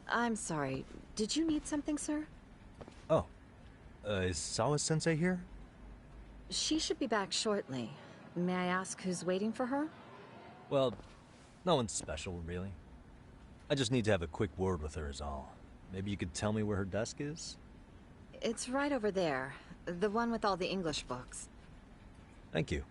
I'm sorry. Did you need something, sir? Oh, is Sawa-sensei here? She should be back shortly. May I ask who's waiting for her? Well, no one's special, really. I just need to have a quick word with her is all. Maybe you could tell me where her desk is? It's right over there. The one with all the English books. Thank you.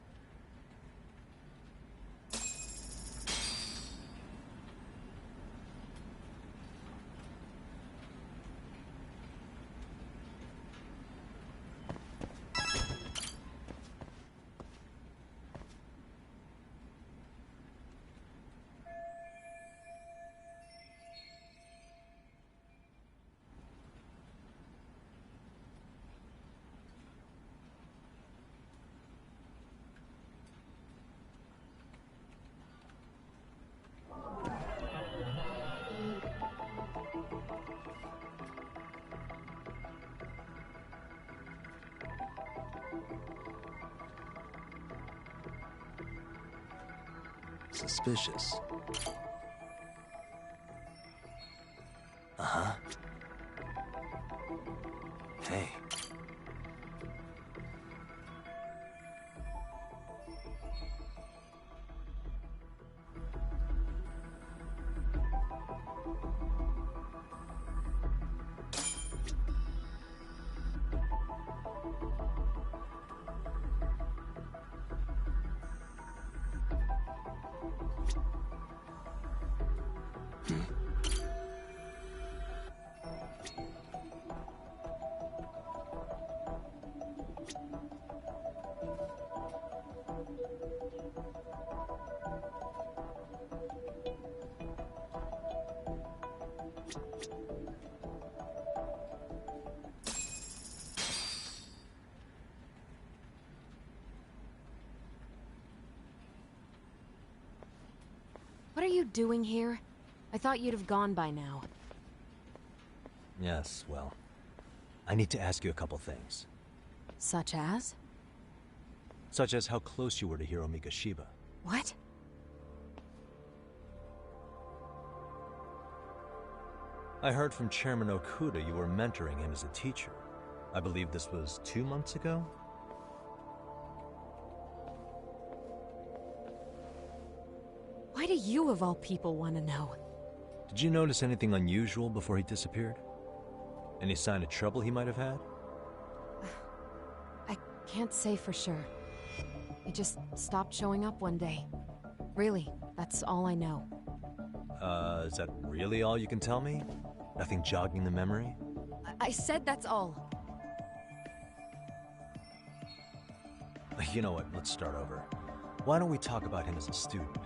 Suspicious. Uh-huh. Hey. What are you doing here? I thought you'd have gone by now. Yes, well, I need to ask you a couple things. Such as? Such as how close you were to Hiro Mikoshiba. What? I heard from Chairman Okuda you were mentoring him as a teacher. I believe this was 2 months ago? Why do you, of all people, want to know? Did you notice anything unusual before he disappeared? Any sign of trouble he might have had? I can't say for sure. He just stopped showing up one day. Really, that's all I know. Is that really all you can tell me? Nothing jogging the memory? I said that's all. You know what, let's start over. Why don't we talk about him as a student?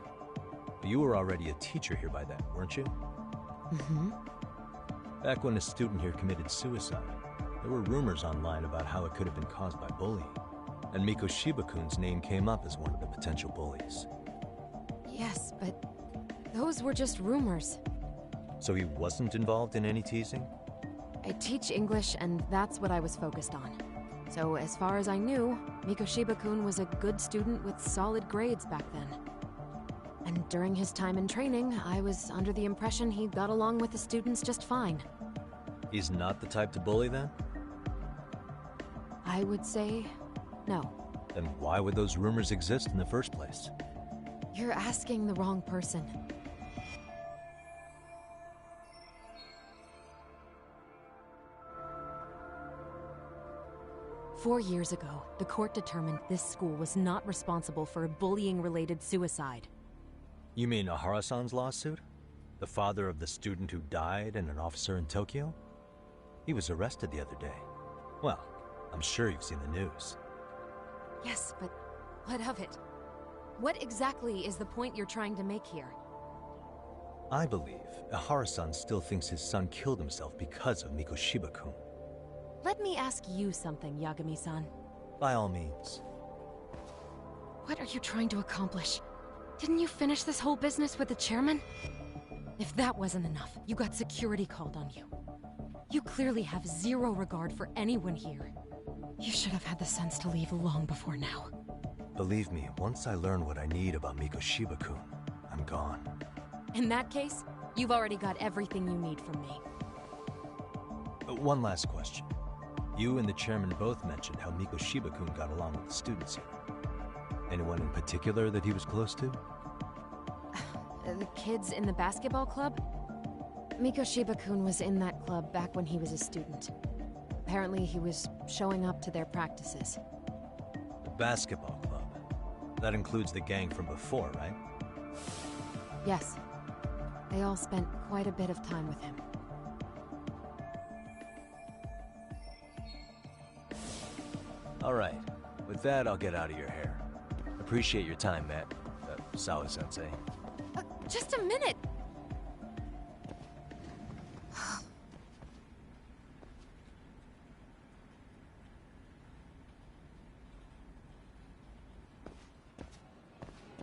You were already a teacher here by then, weren't you? Mm-hmm. Back when a student here committed suicide, there were rumors online about how it could have been caused by bullying. And Mikoshiba-kun's name came up as one of the potential bullies. Yes, but those were just rumors. So he wasn't involved in any teasing? I teach English, and that's what I was focused on. So as far as I knew, Mikoshiba-kun was a good student with solid grades back then. And during his time in training, I was under the impression he got along with the students just fine. He's not the type to bully then? I would say no. Then why would those rumors exist in the first place? You're asking the wrong person. Four years ago, the court determined this school was not responsible for a bullying-related suicide. You mean Ahara-san's lawsuit? The father of the student who died and an officer in Tokyo? He was arrested the other day. Well, I'm sure you've seen the news. Yes, but what of it? What exactly is the point you're trying to make here? I believe Ahara-san still thinks his son killed himself because of Mikoshiba-kun. Let me ask you something, Yagami-san. By all means. What are you trying to accomplish? Didn't you finish this whole business with the chairman? If that wasn't enough, you got security called on you. You clearly have zero regard for anyone here. You should have had the sense to leave long before now. Believe me, once I learn what I need about Mikoshiba-kun, I'm gone. In that case, You've already got everything you need from me. One last question. You and the chairman both mentioned how Mikoshiba-kun got along with the students here. Anyone in particular that he was close to? The kids in the basketball club? Mikoshiba-kun was in that club back when he was a student. Apparently he was showing up to their practices. The basketball club? That includes the gang from before, right? Yes. They all spent quite a bit of time with him. Alright. With that, I'll get out of your hair. Appreciate your time, Matt. Sawa-sensei. Just a minute!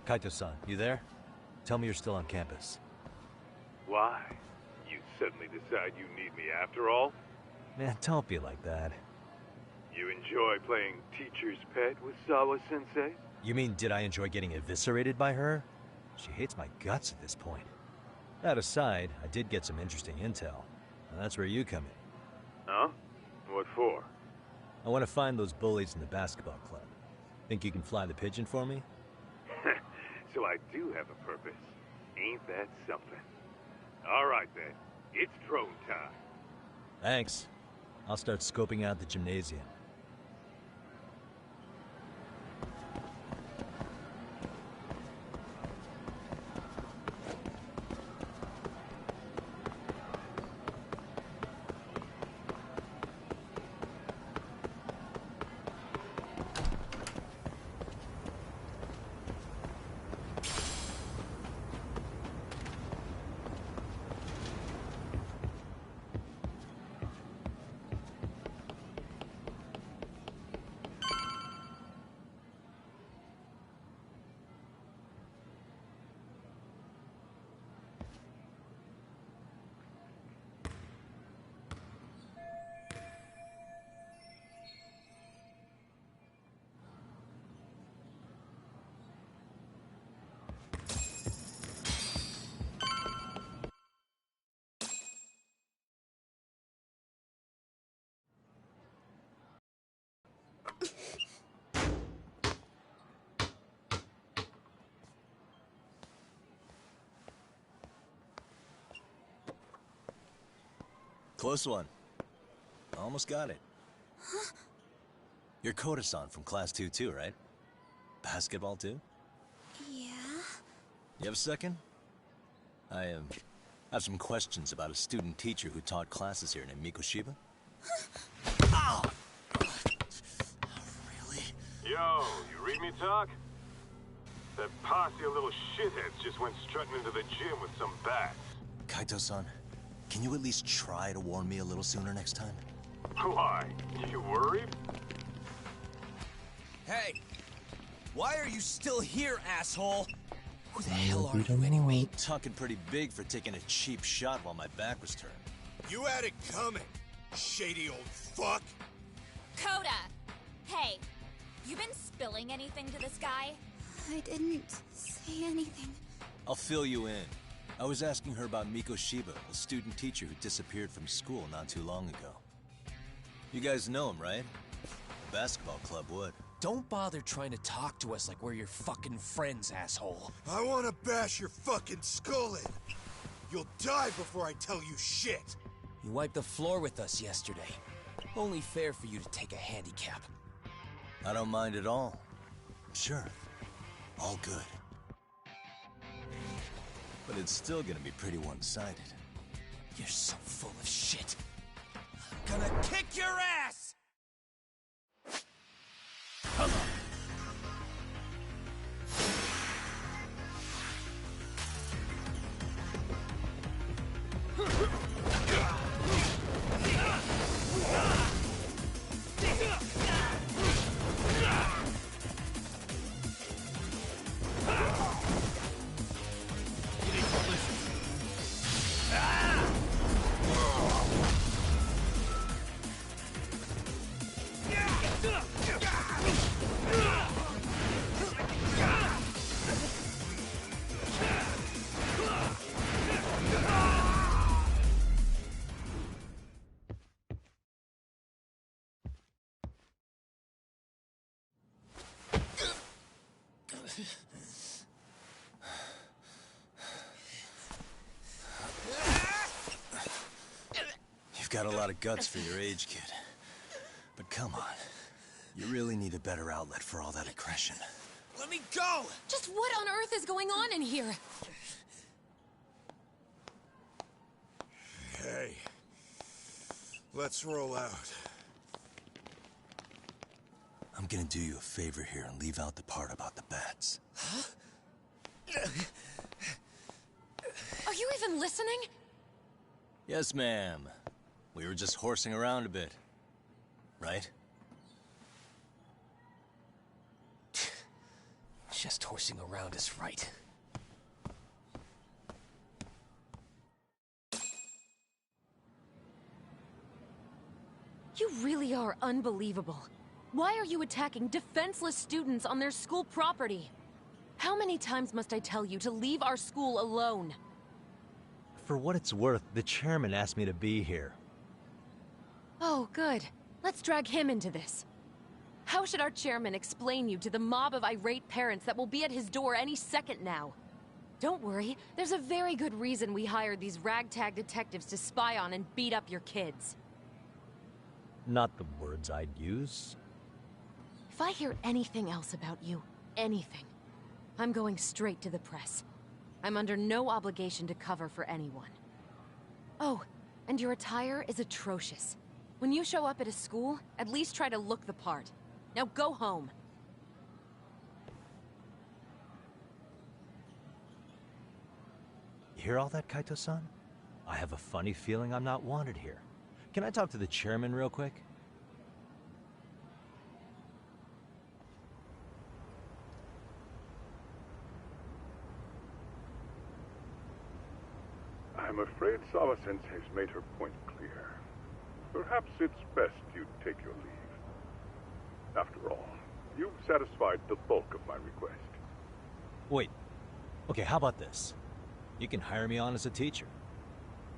Kaito-san, you there? Tell me you're still on campus. Why? You suddenly decide you need me after all? Man, don't be like that. You enjoy playing teacher's pet with Sawa-sensei? You mean, did I enjoy getting eviscerated by her? She hates my guts at this point. That aside, I did get some interesting intel. And that's where you come in. Huh? What for? I want to find those bullies in the basketball club. Think you can fly the pigeon for me? So I do have a purpose. Ain't that something? All right then. It's drone time. Thanks. I'll start scoping out the gymnasium. Close one. Almost got it. Huh? You're Koda-san from Class 2 too, right? Basketball too? Yeah? You have a second? I have some questions about a student teacher who taught classes here named Mikoshiba. Ow! Really? Yo, you read me talk? That posse of little shitheads just went strutting into the gym with some bats. Kaito-san, can you at least try to warn me a little sooner next time? Why? You worried? Hey! Why are you still here, asshole? Who the hell are you anyway? Talking pretty big for taking a cheap shot while my back was turned. You had it coming, shady old fuck! Coda! Hey, you been spilling anything to this guy? I didn't say anything. I'll fill you in. I was asking her about Mikoshiba, a student teacher who disappeared from school not too long ago. You guys know him, right? The basketball club would. Don't bother trying to talk to us like we're your fucking friends, asshole. I wanna bash your fucking skull in! You'll die before I tell you shit! You wiped the floor with us yesterday. Only fair for you to take a handicap. I don't mind at all. Sure. All good. But it's still gonna be pretty one-sided. You're so full of shit. I'm gonna kick your ass! Come on. got a lot of guts for your age, kid. But come on. You really need a better outlet for all that aggression. Let me go! Just what on earth is going on in here? Hey. Let's roll out. I'm gonna do you a favor here and leave out the part about the bats. Huh? Are you even listening? Yes, ma'am. We were just horsing around a bit. Right? Just horsing around is right. You really are unbelievable. Why are you attacking defenseless students on their school property? How many times must I tell you to leave our school alone? For what it's worth, the chairman asked me to be here. Oh, good. Let's drag him into this. How should our chairman explain you to the mob of irate parents that will be at his door any second now? Don't worry, there's a very good reason we hired these ragtag detectives to spy on and beat up your kids. Not the words I'd use. If I hear anything else about you, anything, I'm going straight to the press. I'm under no obligation to cover for anyone. Oh, and your attire is atrocious. When you show up at a school, at least try to look the part. Now go home. You hear all that, Kaito-san? I have a funny feeling I'm not wanted here. Can I talk to the chairman real quick? I'm afraid Sawa-sensei has made her point clear. Perhaps it's best you take your leave. After all, you've satisfied the bulk of my request. Wait. Okay, how about this? You can hire me on as a teacher.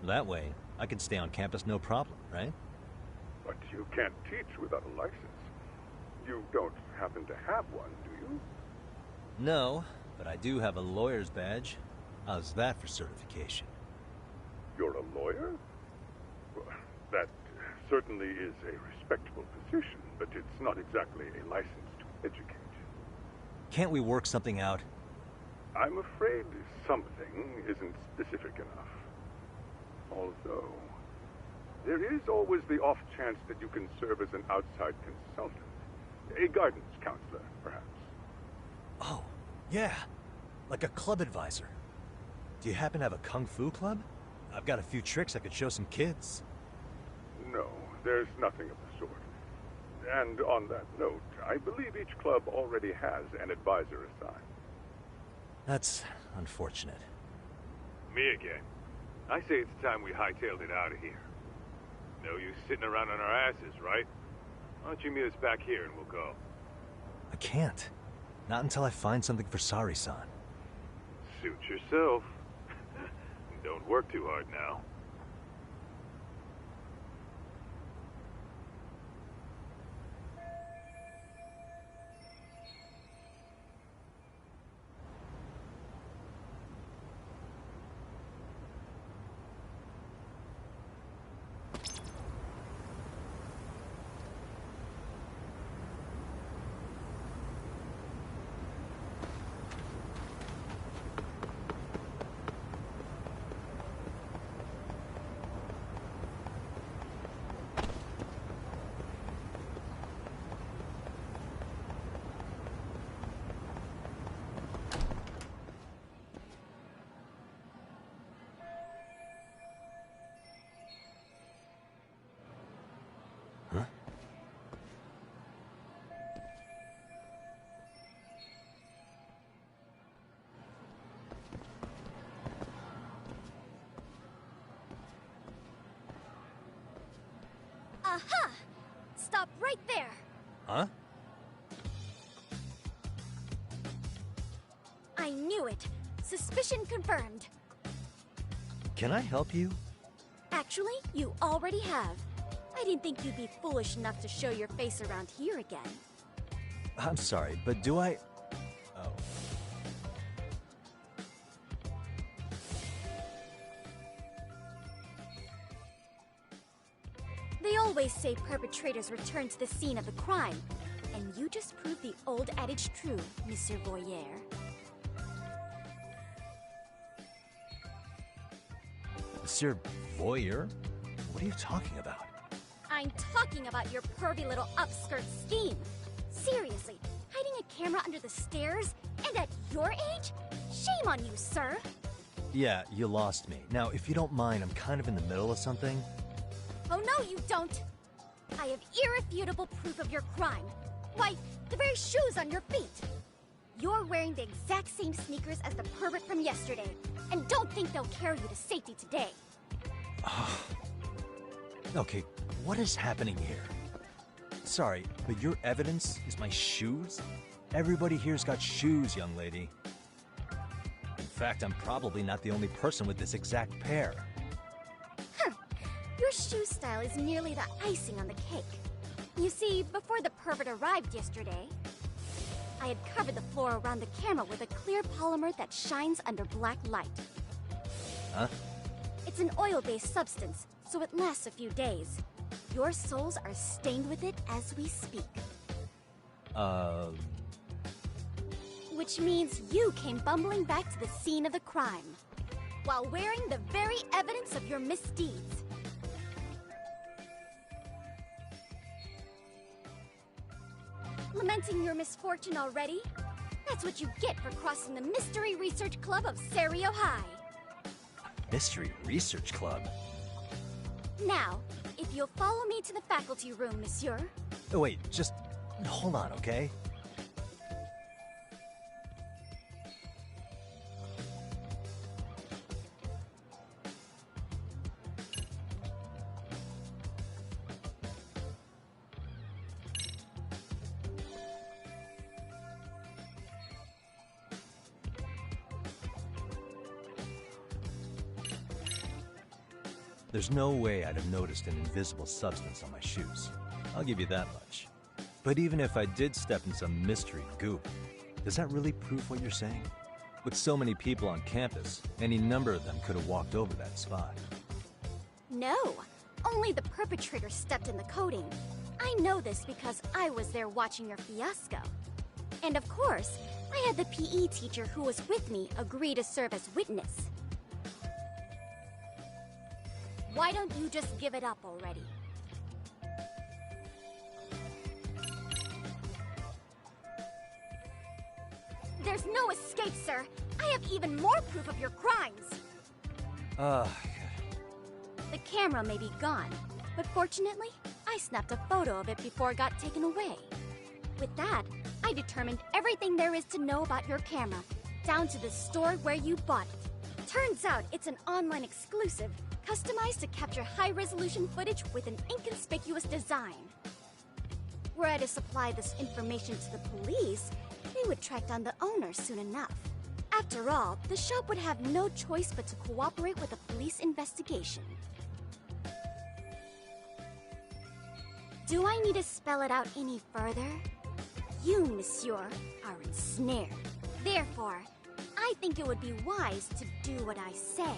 That way, I can stay on campus no problem, right? But you can't teach without a license. You don't happen to have one, do you? No, but I do have a lawyer's badge. How's that for certification? You're a lawyer? Well, that certainly is a respectable position, but it's not exactly a license to educate. Can't we work something out? I'm afraid something isn't specific enough. Although, there is always the off chance that you can serve as an outside consultant. A guidance counselor, perhaps. Oh, yeah. Like a club advisor. Do you happen to have a kung fu club? I've got a few tricks I could show some kids. No, there's nothing of the sort. And on that note, I believe each club already has an advisor assigned. That's unfortunate. Me again. I say it's time we hightailed it out of here. No use sitting around on our asses, right? Why don't you meet us back here and we'll go? I can't. Not until I find something for Sari-san. Suit yourself. Don't work too hard now. Huh? Aha! Stop right there! Huh? I knew it! Suspicion confirmed. Can I help you? Actually, you already have. I didn't think you'd be foolish enough to show your face around here again. I'm sorry, but do I... Oh. always say perpetrators return to the scene of the crime. And you just proved the old adage true, Monsieur Voyeur. Monsieur Voyeur? What are you talking about? I'm talking about your pervy little upskirt scheme. Seriously, hiding a camera under the stairs? And at your age? Shame on you, sir. Yeah, you lost me. Now, if you don't mind, I'm kind of in the middle of something. Oh no, you don't! I have irrefutable proof of your crime. Why, the very shoes on your feet. You're wearing the exact same sneakers as the pervert from yesterday, and don't think they'll carry you to safety today. Okay, what is happening here? Sorry, but your evidence is my shoes? Everybody here's got shoes, young lady. In fact, I'm probably not the only person with this exact pair. Your shoe style is merely the icing on the cake. You see, before the pervert arrived yesterday, I had covered the floor around the camera with a clear polymer that shines under black light. Huh? It's an oil-based substance, so it lasts a few days. Your soles are stained with it as we speak. Which means you came bumbling back to the scene of the crime, while wearing the very evidence of your misdeeds. Lamenting your misfortune already? That's what you get for crossing the Mystery Research Club of Serio High. Mystery Research Club? Now, if you'll follow me to the faculty room, monsieur. Oh, wait, just hold on, okay? There's no way I'd have noticed an invisible substance on my shoes. I'll give you that much. But even if I did step in some mystery goop, does that really prove what you're saying? With so many people on campus, any number of them could have walked over that spot. No, only the perpetrator stepped in the coating. I know this because I was there watching your fiasco. And of course, I had the PE teacher who was with me agree to serve as witness. Why don't you just give it up already? There's no escape, sir. I have even more proof of your crimes. The camera may be gone, but fortunately, I snapped a photo of it before it got taken away. With that, I determined everything there is to know about your camera, down to the store where you bought it. Turns out it's an online exclusive, customized to capture high-resolution footage with an inconspicuous design. Were I to supply this information to the police, they would track down the owner soon enough. After all, the shop would have no choice but to cooperate with the police investigation. Do I need to spell it out any further? You, monsieur, are ensnared. Therefore, I think it would be wise to do what I say.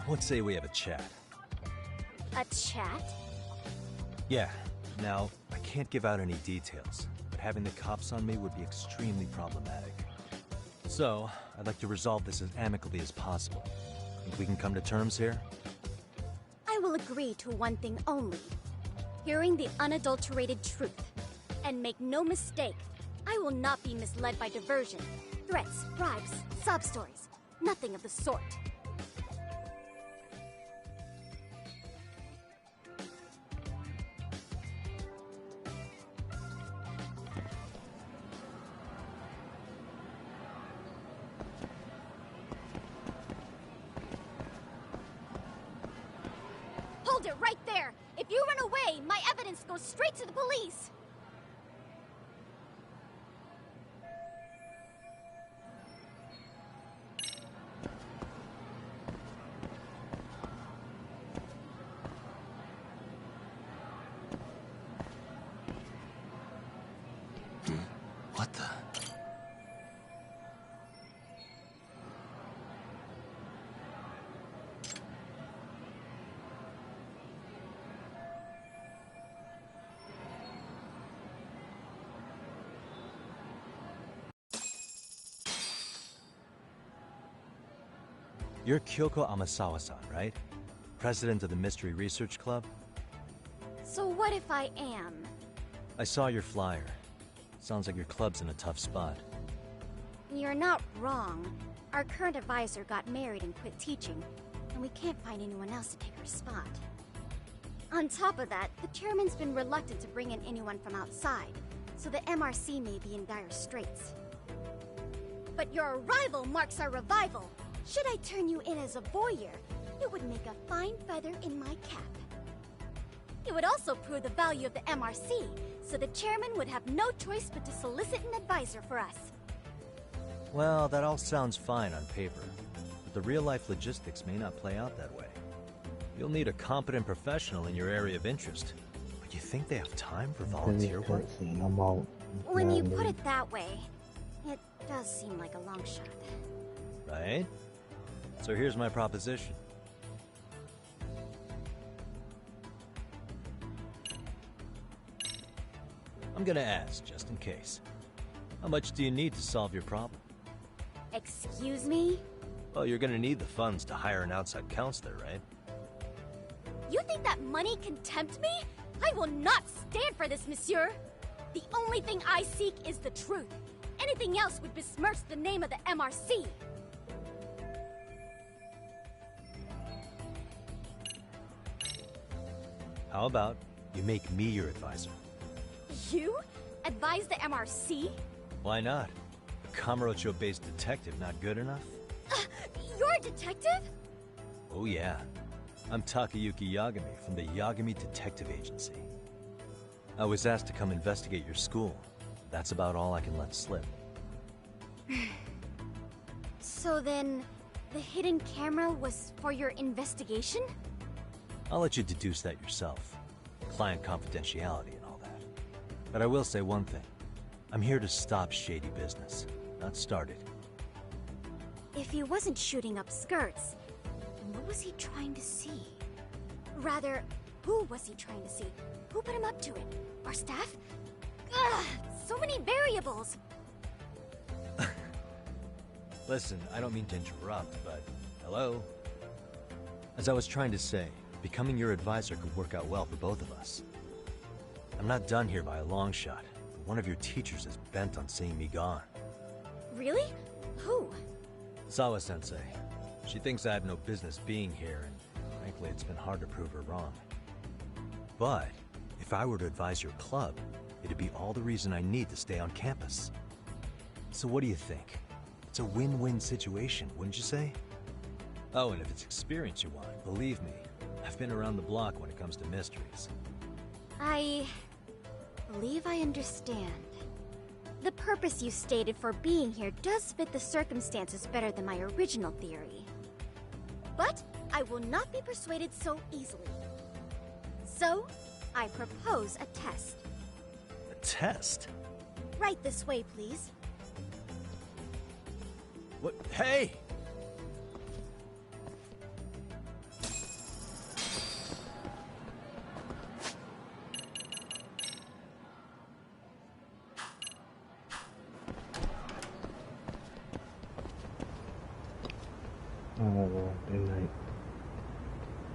Let's say we have a chat. A chat? Yeah. Now, I can't give out any details, but having the cops on me would be extremely problematic. So, I'd like to resolve this as amicably as possible. Think we can come to terms here? I will agree to one thing only. Hearing the unadulterated truth. And make no mistake, I will not be misled by diversion, threats, bribes, sob stories. Nothing of the sort. Hold it right there! If you run away, my evidence goes straight to the police! What the? You're Kyoko Amasawa-san, right? President of the Mystery Research Club? So what if I am? I saw your flyer. Sounds like your club's in a tough spot. You're not wrong. Our current advisor got married and quit teaching, and we can't find anyone else to take her spot. On top of that, the chairman's been reluctant to bring in anyone from outside, so the MRC may be in dire straits. But your arrival marks our revival. Should I turn you in as a voyeur, it would make a fine feather in my cap. It would also prove the value of the MRC, so the chairman would have no choice but to solicit an advisor for us. Well, that all sounds fine on paper, but the real-life logistics may not play out that way. You'll need a competent professional in your area of interest. But you think they have time for volunteer work? When you put it that way, it does seem like a long shot. Right? So here's my proposition. I'm gonna ask, just in case. How much do you need to solve your problem? Excuse me? Well, you're gonna need the funds to hire an outside counselor, right? You think that money can tempt me? I will not stand for this, monsieur! The only thing I seek is the truth. Anything else would besmirch the name of the MRC. How about you make me your advisor? You? Advise the MRC? Why not? A Kamurocho-based detective not good enough? You're a detective? Oh yeah. I'm Takayuki Yagami from the Yagami Detective Agency. I was asked to come investigate your school. That's about all I can let slip. So then, the hidden camera was for your investigation? I'll let you deduce that yourself. Client confidentiality and all that. But I will say one thing. I'm here to stop shady business, not start it. If he wasn't shooting up skirts, then what was he trying to see? Rather, who was he trying to see? Who put him up to it? Our staff? Ugh, so many variables! Listen, I don't mean to interrupt, but hello? As I was trying to say, becoming your advisor could work out well for both of us. I'm not done here by a long shot, but one of your teachers is bent on seeing me gone. Really? Who? Sawa-sensei. She thinks I have no business being here, and frankly, it's been hard to prove her wrong. But if I were to advise your club, it'd be all the reason I need to stay on campus. So what do you think? It's a win-win situation, wouldn't you say? Oh, and if it's experience you want, believe me, I've been around the block when it comes to mysteries. I believe I understand. The purpose you stated for being here does fit the circumstances better than my original theory. But I will not be persuaded so easily. So, I propose a test. A test? Right this way, please. What? Hey!